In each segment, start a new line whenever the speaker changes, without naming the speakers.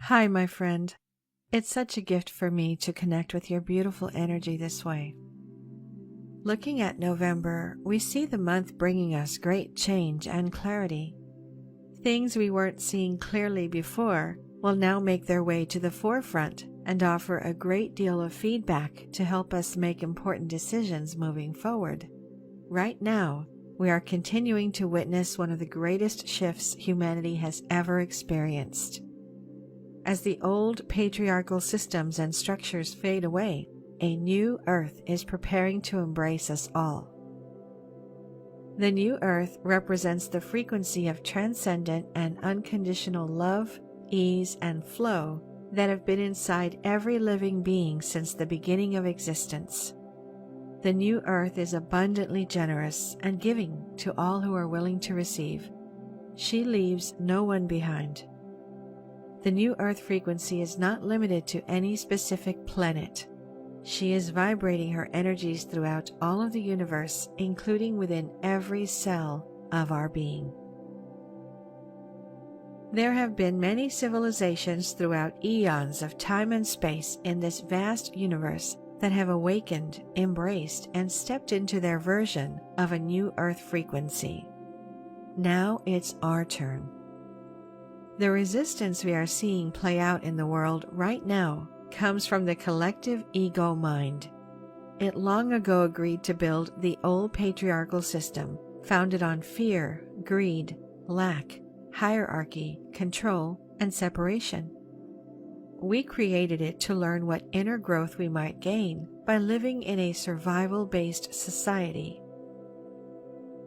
Hi, my friend. It's such a gift for me to connect with your beautiful energy this way. Looking at November, we see the month bringing us great change and clarity. Things we weren't seeing clearly before will now make their way to the forefront and offer a great deal of feedback to help us make important decisions moving forward. Right now, we are continuing to witness one of the greatest shifts humanity has ever experienced. As the old patriarchal systems and structures fade away, a new earth is preparing to embrace us all. The new earth represents the frequency of transcendent and unconditional love, ease, and flow that have been inside every living being since the beginning of existence. The new earth is abundantly generous and giving to all who are willing to receive. She leaves no one behind. The new earth frequency is not limited to any specific planet. She is vibrating her energies throughout all of the universe, including within every cell of our being. There have been many civilizations throughout eons of time and space in this vast universe that have awakened, embraced, and stepped into their version of a new earth frequency. Now it's our turn. The resistance we are seeing play out in the world right now comes from the collective ego mind. It long ago agreed to build the old patriarchal system founded on fear, greed, lack, hierarchy, control, and separation. We created it to learn what inner growth we might gain by living in a survival-based society.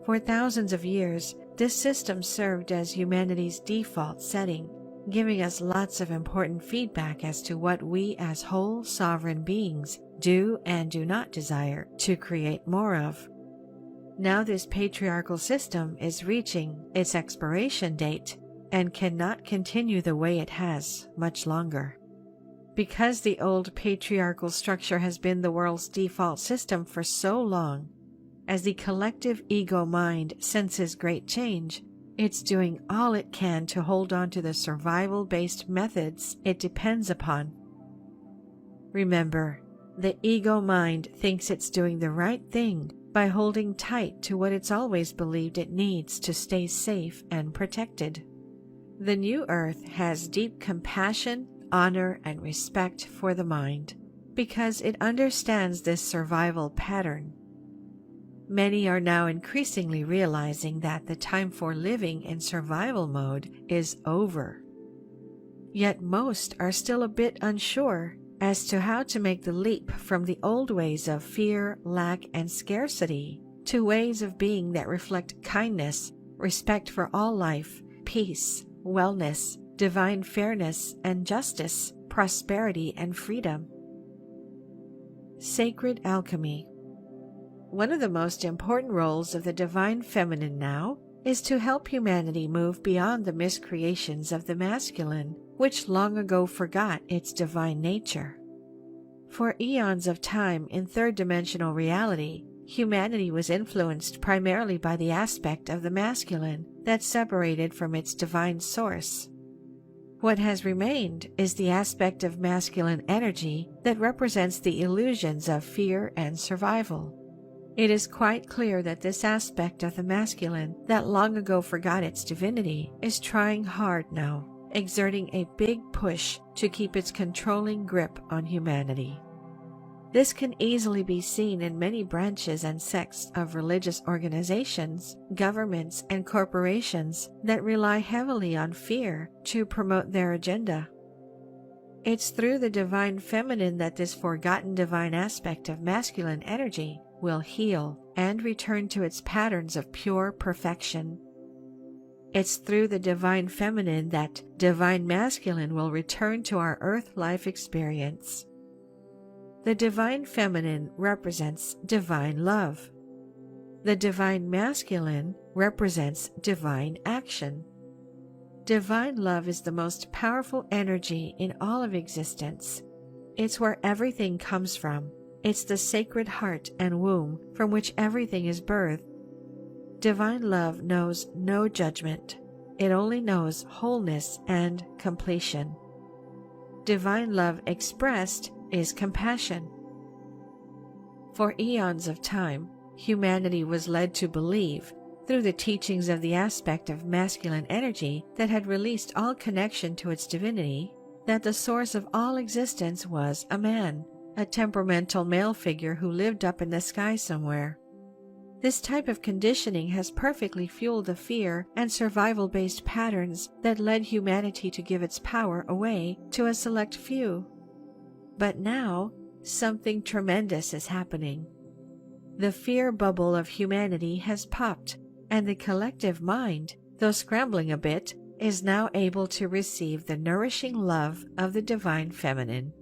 For thousands of years, this system served as humanity's default setting, giving us lots of important feedback as to what we as whole sovereign beings do and do not desire to create more of. Now this patriarchal system is reaching its expiration date and cannot continue the way it has much longer. Because the old patriarchal structure has been the world's default system for so long, as the collective ego mind senses great change, it's doing all it can to hold on to the survival-based methods it depends upon. Remember, the ego mind thinks it's doing the right thing by holding tight to what it's always believed it needs to stay safe and protected. The new earth has deep compassion, honor, and respect for the mind because it understands this survival pattern. Many are now increasingly realizing that the time for living in survival mode is over. Yet most are still a bit unsure as to how to make the leap from the old ways of fear, lack, and scarcity to ways of being that reflect kindness, respect for all life, peace, wellness, divine fairness and justice, prosperity and freedom. Sacred alchemy. One of the most important roles of the divine feminine now is to help humanity move beyond the miscreations of the masculine, which long ago forgot its divine nature. For eons of time in third-dimensional reality, humanity was influenced primarily by the aspect of the masculine that separated from its divine source. What has remained is the aspect of masculine energy that represents the illusions of fear and survival. It is quite clear that this aspect of the masculine that long ago forgot its divinity is trying hard now, exerting a big push to keep its controlling grip on humanity. This can easily be seen in many branches and sects of religious organizations, governments, and corporations that rely heavily on fear to promote their agenda. It's through the divine feminine that this forgotten divine aspect of masculine energy will heal and return to its patterns of pure perfection. It's through the divine feminine that divine masculine will return to our earth life experience. The divine feminine represents divine love. The divine masculine represents divine action. Divine love is the most powerful energy in all of existence. It's where everything comes from. It's the sacred heart and womb from which everything is birthed. Divine love knows no judgment. It only knows wholeness and completion. divine love expressed is compassion. For eons of time, humanity was led to believe, through the teachings of the aspect of masculine energy that had released all connection to its divinity, that the source of all existence was a man, a temperamental male figure who lived up in the sky somewhere. This type of conditioning has perfectly fueled the fear and survival-based patterns that led humanity to give its power away to a select few. But now, something tremendous is happening. The fear bubble of humanity has popped, and the collective mind, though scrambling a bit, is now able to receive the nourishing love of the divine feminine.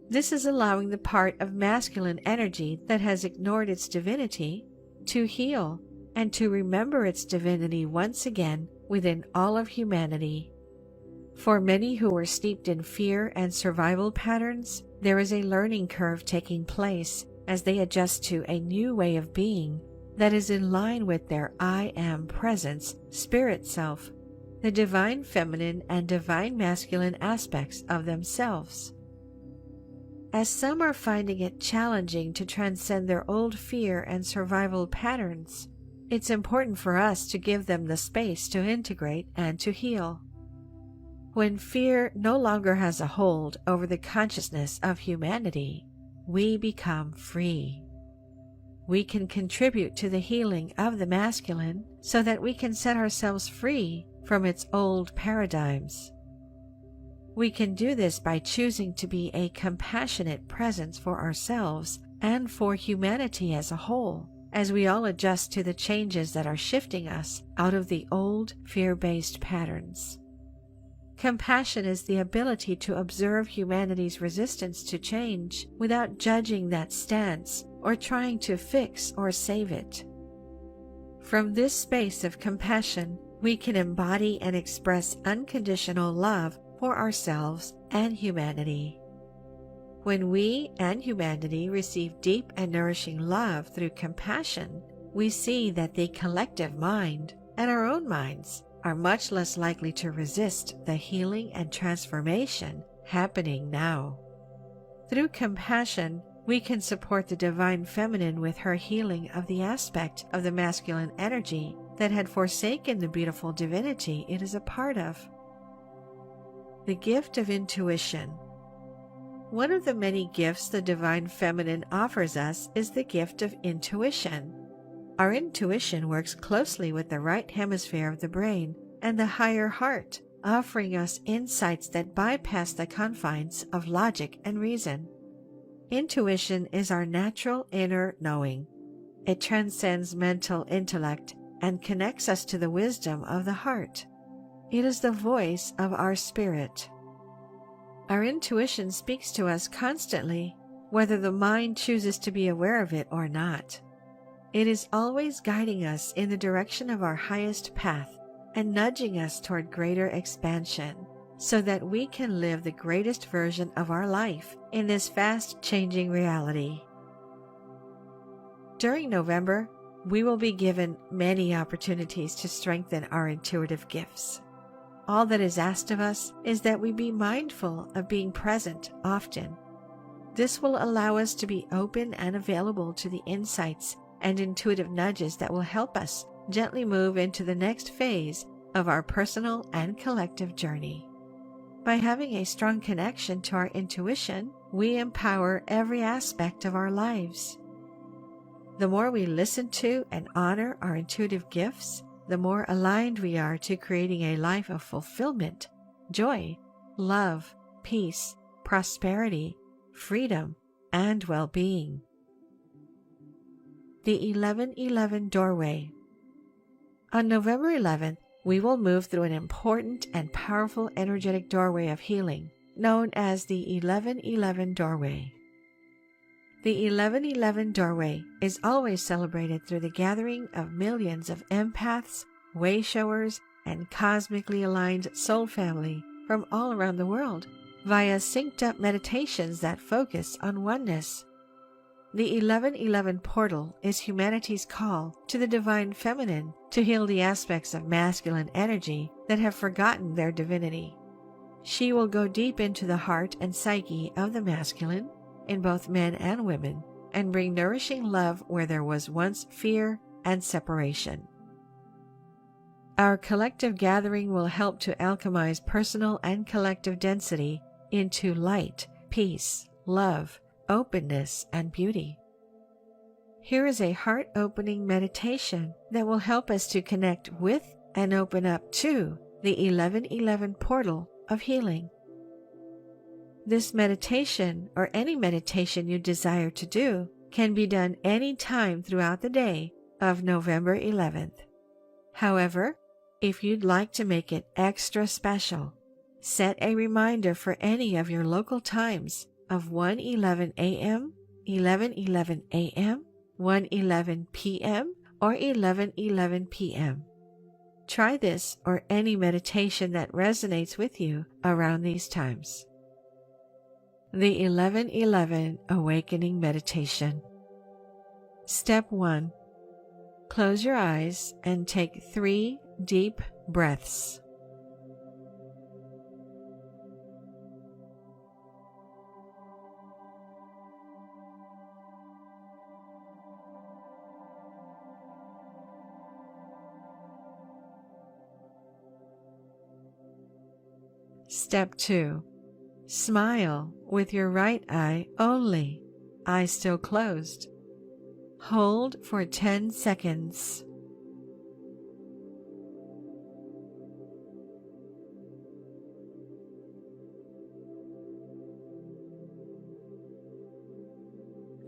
This is allowing the part of masculine energy that has ignored its divinity to heal and to remember its divinity once again within all of humanity. For many who are steeped in fear and survival patterns, there is a learning curve taking place as they adjust to a new way of being that is in line with their I Am Presence spirit self, the divine feminine and divine masculine aspects of themselves. As some are finding it challenging to transcend their old fear and survival patterns, it's important for us to give them the space to integrate and to heal. When fear no longer has a hold over the consciousness of humanity, we become free. We can contribute to the healing of the masculine so that we can set ourselves free from its old paradigms. We can do this by choosing to be a compassionate presence for ourselves and for humanity as a whole, as we all adjust to the changes that are shifting us out of the old fear-based patterns. Compassion is the ability to observe humanity's resistance to change without judging that stance or trying to fix or save it. From this space of compassion, we can embody and express unconditional love for ourselves and humanity. When we and humanity receive deep and nourishing love through compassion, we see that the collective mind and our own minds are much less likely to resist the healing and transformation happening now. Through compassion, we can support the divine feminine with her healing of the aspect of the masculine energy that had forsaken the beautiful divinity it is a part of. The gift of intuition. One of the many gifts the divine feminine offers us is the gift of intuition. Our intuition works closely with the right hemisphere of the brain and the higher heart, offering us insights that bypass the confines of logic and reason. Intuition is our natural inner knowing. It transcends mental intellect and connects us to the wisdom of the heart. It is the voice of our spirit. Our intuition speaks to us constantly, whether the mind chooses to be aware of it or not. It is always guiding us in the direction of our highest path and nudging us toward greater expansion, so that we can live the greatest version of our life in this fast-changing reality. During November, we will be given many opportunities to strengthen our intuitive gifts. All that is asked of us is that we be mindful of being present often. This will allow us to be open and available to the insights and intuitive nudges that will help us gently move into the next phase of our personal and collective journey. By having a strong connection to our intuition, we empower every aspect of our lives. The more we listen to and honor our intuitive gifts, the more aligned we are to creating a life of fulfillment, joy, love, peace, prosperity, freedom, and well-being. The 1111 Doorway. On November 11th, we will move through an important and powerful energetic doorway of healing, known as the 1111 Doorway. The 1111 Doorway is always celebrated through the gathering of millions of empaths, way-showers, and cosmically aligned soul family from all around the world via synced-up meditations that focus on oneness. The 1111 portal is humanity's call to the divine feminine to heal the aspects of masculine energy that have forgotten their divinity. She will go deep into the heart and psyche of the masculine, in both men and women, and bring nourishing love where there was once fear and separation. Our collective gathering will help to alchemize personal and collective density into light, peace, love, openness, and beauty. Here is a heart-opening meditation that will help us to connect with and open up to the 1111 portal of healing. This meditation, or any meditation you desire to do, can be done any time throughout the day of November 11th. However, if you'd like to make it extra special, set a reminder for any of your local times of 1:11 a.m., 11:11 a.m., 1:11 p.m., or 11:11 p.m. Try this or any meditation that resonates with you around these times. The 11:11 Awakening Meditation. Step 1. Close your eyes and take 3 deep breaths. Step 2. Smile with your right eye only, eye still closed. Hold for 10 seconds.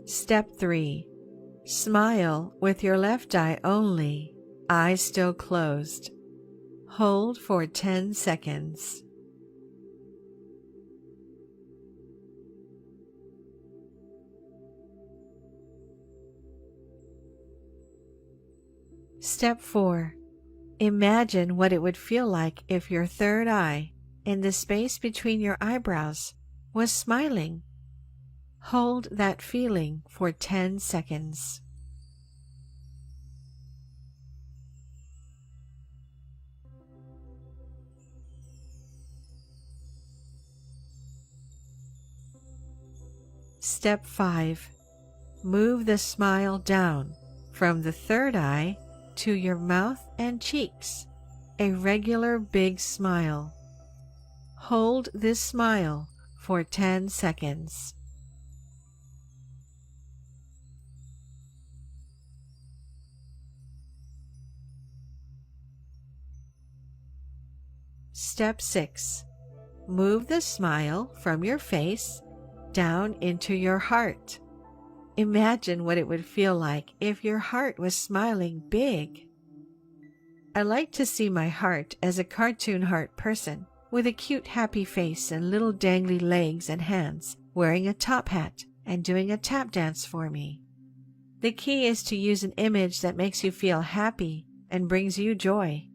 Step 3. Smile with your left eye only, eye still closed. Hold for 10 seconds. Step 4. Imagine what it would feel like if your third eye, in the space between your eyebrows, was smiling. Hold that feeling for 10 seconds. Step 5. Move the smile down from the third eye to your mouth and cheeks, a regular big smile. Hold this smile for 10 seconds. Step 6. Move the smile from your face down into your heart. Imagine what it would feel like if your heart was smiling big. I like to see my heart as a cartoon heart person with a cute happy face and little dangly legs and hands, wearing a top hat and doing a tap dance for me. The key is to use an image that makes you feel happy and brings you joy.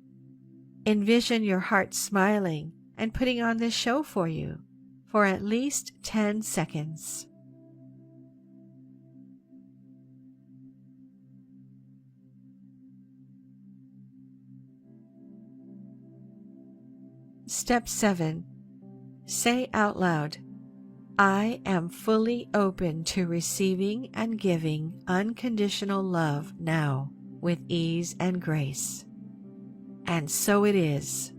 Envision your heart smiling and putting on this show for you for at least 10 seconds. Step 7. Say out loud, I am fully open to receiving and giving unconditional love now with ease and grace. And so it is.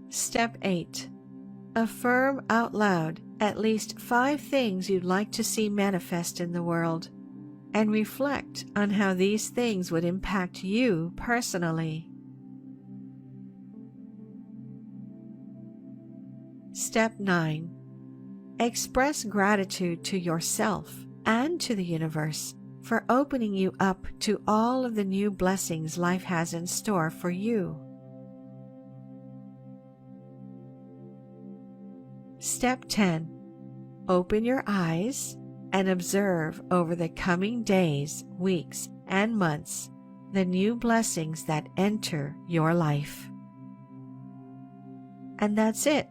Step 8. Affirm out loud at least 5 things you'd like to see manifest in the world, and reflect on how these things would impact you personally. Step 9. Express gratitude to yourself and to the universe for opening you up to all of the new blessings life has in store for you. Step 10. Open your eyes and observe over the coming days, weeks, and months the new blessings that enter your life. And that's it.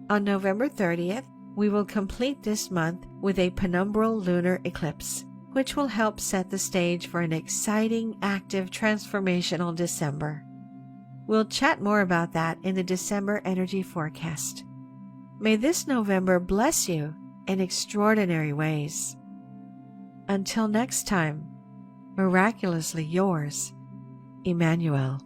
On November 30th, we will complete this month with a penumbral lunar eclipse, which will help set the stage for an exciting, active, transformational December. We'll chat more about that in the December energy forecast. May this November bless you in extraordinary ways. Until next time, miraculously yours, Emmanuel.